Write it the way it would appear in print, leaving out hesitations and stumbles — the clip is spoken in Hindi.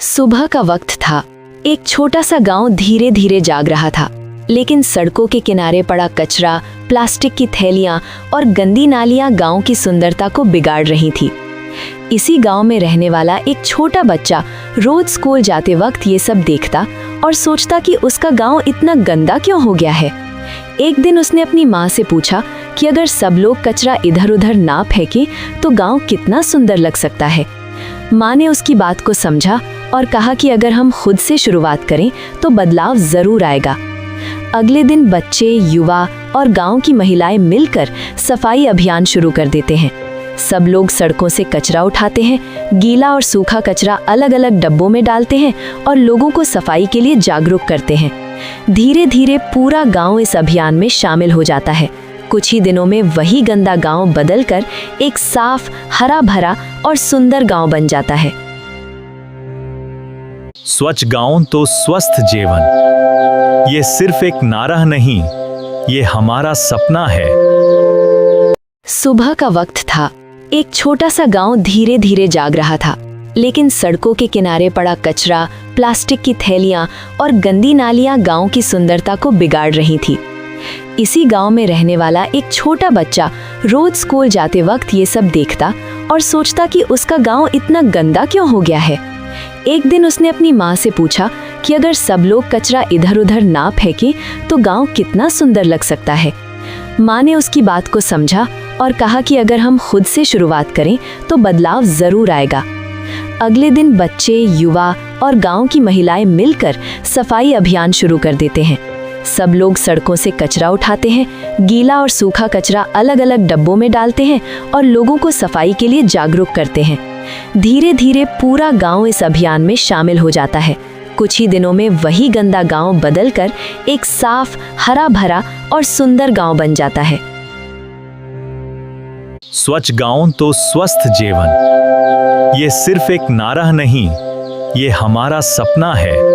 सुबह का वक्त था। एक छोटा सा गांव धीरे धीरे जाग रहा था, लेकिन सड़कों के किनारे पड़ा कचरा, प्लास्टिक की थैलियां और गंदी नालियां गांव की सुंदरता को बिगाड़ रही थी। इसी गांव में रहने वाला एक छोटा बच्चा रोज स्कूल जाते वक्त ये सब देखता और सोचता कि उसका गांव इतना गंदा क्यों हो गया है। एक दिन उसने अपनी माँ से पूछा कि अगर सब लोग कचरा इधर उधर ना फेंकें तो गांव कितना सुंदर लग सकता है। माँ ने उसकी बात को समझा और कहा कि अगर हम खुद से शुरुआत करें तो बदलाव जरूर आएगा। अगले दिन बच्चे, युवा और गांव की महिलाएं मिलकर सफाई अभियान शुरू कर देते हैं। सब लोग सड़कों से कचरा उठाते हैं, गीला और सूखा कचरा अलग अलग डब्बों में डालते हैं और लोगों को सफाई के लिए जागरूक करते हैं। धीरे धीरे पूरा गांव इस अभियान में शामिल हो जाता है। कुछ ही दिनों में वही गंदा गांव बदलकर एक साफ, हरा भरा और सुंदर गांव बन जाता है। स्वच्छ गांव तो स्वस्थ जीवन, ये सिर्फ एक नारा नहीं, ये हमारा सपना है। सुबह का वक्त था। एक छोटा सा गांव धीरे धीरे जाग रहा था, लेकिन सड़कों के किनारे पड़ा कचरा, प्लास्टिक की थैलियां और गंदी नालियां गांव की सुंदरता को बिगाड़ रही थी। इसी गांव में रहने वाला एक छोटा बच्चा रोज स्कूल जाते वक्त ये सब देखता और सोचता कि उसका गांव इतना गंदा क्यों हो गया है। एक दिन उसने अपनी माँ से पूछा कि अगर सब लोग कचरा इधर उधर ना फेंकें तो गांव कितना सुंदर लग सकता है। माँ ने उसकी बात को समझा और कहा कि अगर हम खुद से शुरुआत करें तो बदलाव जरूर आएगा। अगले दिन बच्चे, युवा और गांव की महिलाएं मिलकर सफाई अभियान शुरू कर देते हैं। सब लोग सड़कों से कचरा उठाते हैं, गीला और सूखा कचरा अलग अलग डब्बों में डालते हैं और लोगों को सफाई के लिए जागरूक करते हैं। धीरे धीरे पूरा गांव इस अभियान में शामिल हो जाता है। कुछ ही दिनों में वही गंदा गांव बदलकर एक साफ, हरा भरा और सुंदर गांव बन जाता है। स्वच्छ गांव तो स्वस्थ जीवन, ये सिर्फ एक नारा नहीं, ये हमारा सपना है।